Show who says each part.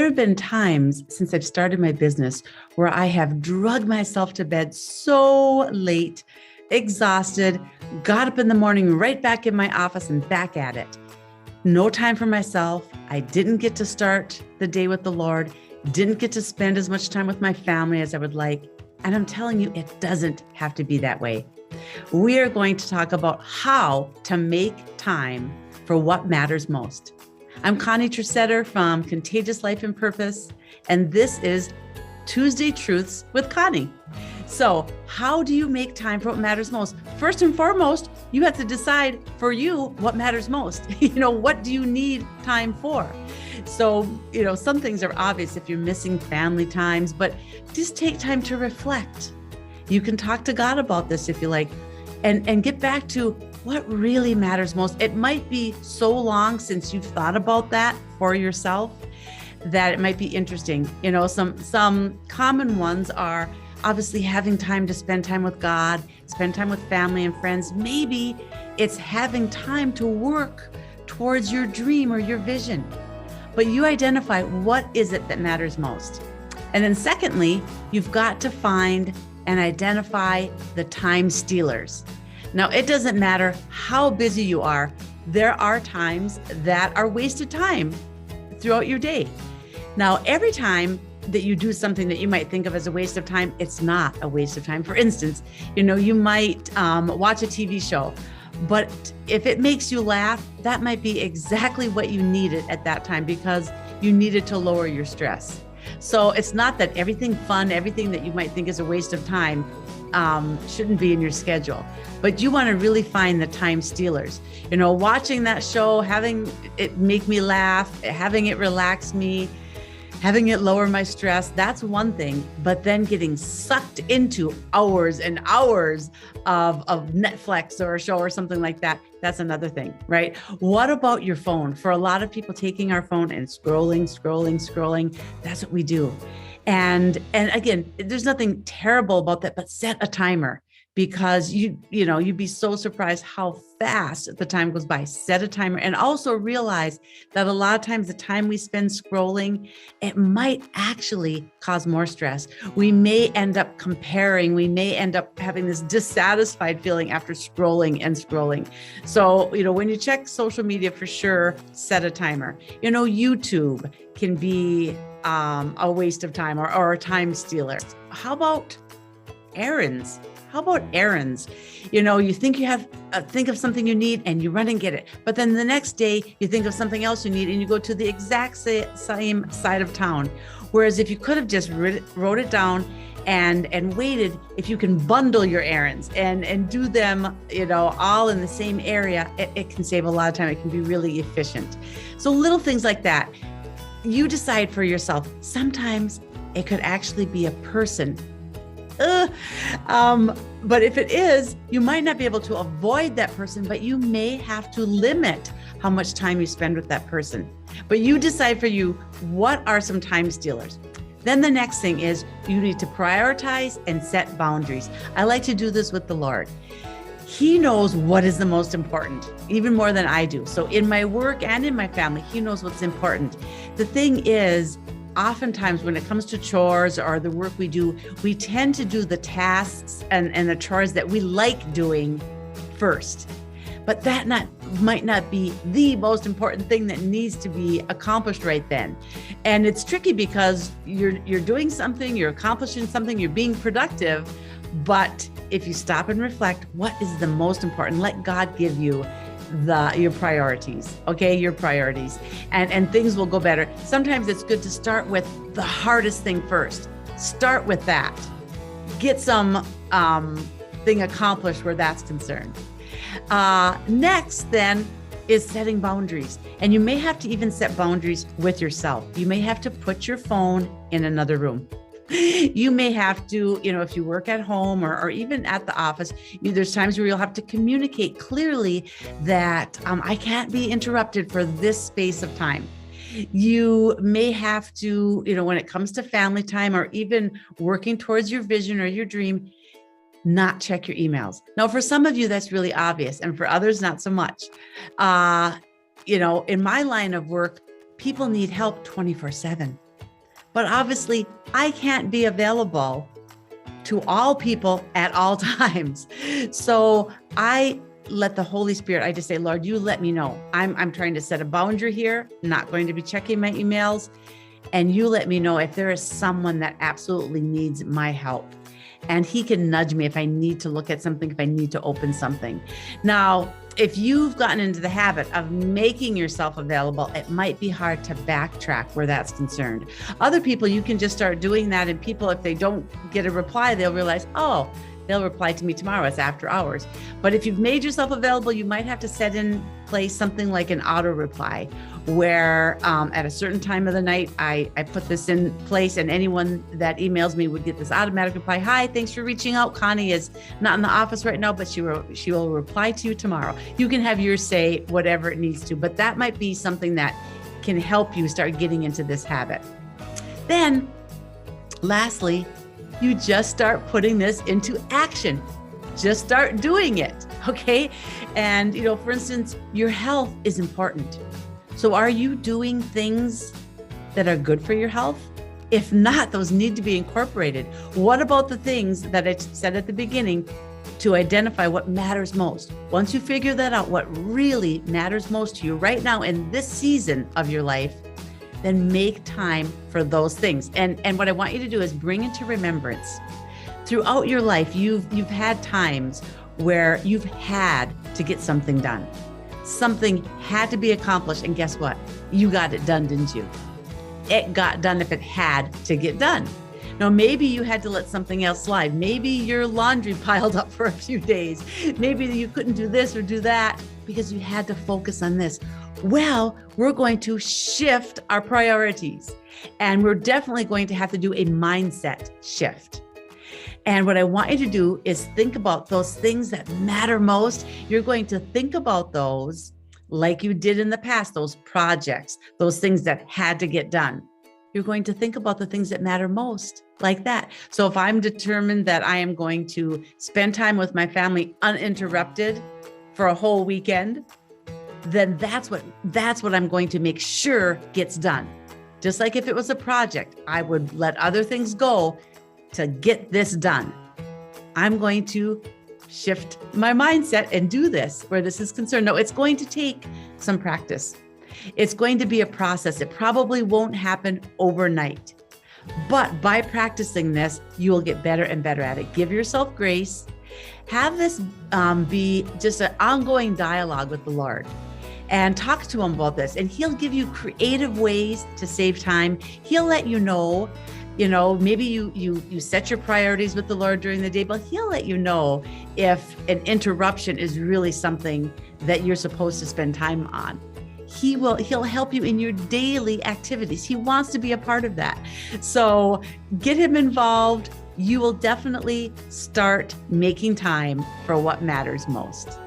Speaker 1: have been times since I've started my business where I have drugged myself to bed so late, exhausted, got up in the morning, right back in my office and back at it. No time for myself. I didn't get to start the day with the Lord, didn't get to spend as much time with my family as I would like. And I'm telling you, it doesn't have to be that way. We are going to talk about how to make time for what matters most. I'm Connie Tresetter from Contagious Life and Purpose, and this is Tuesday Truths with Connie. So how do you make time for what matters most? First and foremost, you have to decide for you what matters most. What do you need time for? So, some things are obvious if you're missing family times, but just take time to reflect. You can talk to God about this if you like, and get back to what really matters most. It might be so long since you've thought about that for yourself that it might be interesting. Some common ones are obviously having time to spend time with God, spend time with family and friends. Maybe it's having time to work towards your dream or your vision. But you identify what is it that matters most. And then secondly, you've got to find and identify the time stealers. Now, it doesn't matter how busy you are. There are times that are wasted time throughout your day. Now, every time that you do something that you might think of as a waste of time, it's not a waste of time. For instance, you might watch a TV show, but if it makes you laugh, that might be exactly what you needed at that time because you needed to lower your stress. So it's not that everything fun, everything that you might think is a waste of time shouldn't be in your schedule, but you want to really find the time stealers. Watching that show, having it make me laugh, having it relax me, having it lower my stress, that's one thing. But then getting sucked into hours and hours of Netflix or a show or something like that, that's another thing, right? What about your phone? For a lot of people, taking our phone and scrolling, that's what we do. And again, there's nothing terrible about that, but set a timer. Because you'd be so surprised how fast the time goes by. Set a timer, and also realize that a lot of times the time we spend scrolling, it might actually cause more stress. We may end up comparing. We may end up having this dissatisfied feeling after scrolling. So, when you check social media, for sure, set a timer. YouTube can be a waste of time or a time stealer. How about errands? You think you have, think of something you need and you run and get it. But then the next day you think of something else you need and you go to the exact same side of town. Whereas if you could have just wrote it down and waited, if you can bundle your errands and do them, all in the same area, it can save a lot of time. It can be really efficient. So little things like that, you decide for yourself. Sometimes it could actually be a person. But if it is, you might not be able to avoid that person, but you may have to limit how much time you spend with that person. But you decide for you, what are some time stealers? Then the next thing is you need to prioritize and set boundaries. I like to do this with the Lord. He knows what is the most important, even more than I do. So in my work and in my family, he knows what's important. The thing is, oftentimes when it comes to chores or the work we do, we tend to do the tasks and the chores that we like doing first. But that might not be the most important thing that needs to be accomplished right then. And it's tricky because you're doing something, you're accomplishing something, you're being productive. But if you stop and reflect, what is the most important? Let God give you your priorities, and things will go better. Sometimes it's good to start with the hardest thing first. Start with that. Get some thing accomplished where that's concerned. Next then is setting boundaries. And you may have to even set boundaries with yourself. You may have to put your phone in another room. You may have to, if you work at home or even at the office, there's times where you'll have to communicate clearly that I can't be interrupted for this space of time. You may have to, when it comes to family time or even working towards your vision or your dream, not check your emails. Now, for some of you, that's really obvious. And for others, not so much. In my line of work, people need help 24/7. But obviously, I can't be available to all people at all times. So I let the Holy Spirit, I just say, Lord, you let me know. I'm trying to set a boundary here, not going to be checking my emails. And you let me know if there is someone that absolutely needs my help. And he can nudge me if I need to look at something, if I need to open something. Now, if you've gotten into the habit of making yourself available, it might be hard to backtrack where that's concerned. Other people, you can just start doing that. And people, if they don't get a reply, they'll realize, oh, they'll reply to me tomorrow. It's after hours. But if you've made yourself available, you might have to set in place something like an auto reply where at a certain time of the night, I put this in place and anyone that emails me would get this automatic reply. Hi, thanks for reaching out. Connie is not in the office right now, but she will reply to you tomorrow. You can have yours say whatever it needs to, but that might be something that can help you start getting into this habit. Then lastly, you just start putting this into action. Just start doing it, okay? And, for instance, your health is important. So are you doing things that are good for your health? If not, those need to be incorporated. What about the things that I said at the beginning to identify what matters most? Once you figure that out, what really matters most to you right now in this season of your life, then make time for those things. And what I want you to do is bring into remembrance. Throughout your life, you've had times where you've had to get something done. Something had to be accomplished. And guess what? You got it done, didn't you? It got done if it had to get done. Now, maybe you had to let something else slide. Maybe your laundry piled up for a few days. Maybe you couldn't do this or do that because you had to focus on this. Well, we're going to shift our priorities, and we're definitely going to have to do a mindset shift. And what I want you to do is think about those things that matter most. You're going to think about those like you did in the past, those projects, those things that had to get done. You're going to think about the things that matter most like that. So if I'm determined that I am going to spend time with my family uninterrupted for a whole weekend, then that's what I'm going to make sure gets done. Just like if it was a project, I would let other things go to get this done. I'm going to shift my mindset and do this where this is concerned. No, it's going to take some practice. It's going to be a process. It probably won't happen overnight. But by practicing this, you will get better and better at it. Give yourself grace. Have this be just an ongoing dialogue with the Lord. And talk to him about this. And he'll give you creative ways to save time. He'll let you know, maybe you set your priorities with the Lord during the day, but he'll let you know if an interruption is really something that you're supposed to spend time on. He'll help you in your daily activities. He wants to be a part of that. So get him involved. You will definitely start making time for what matters most.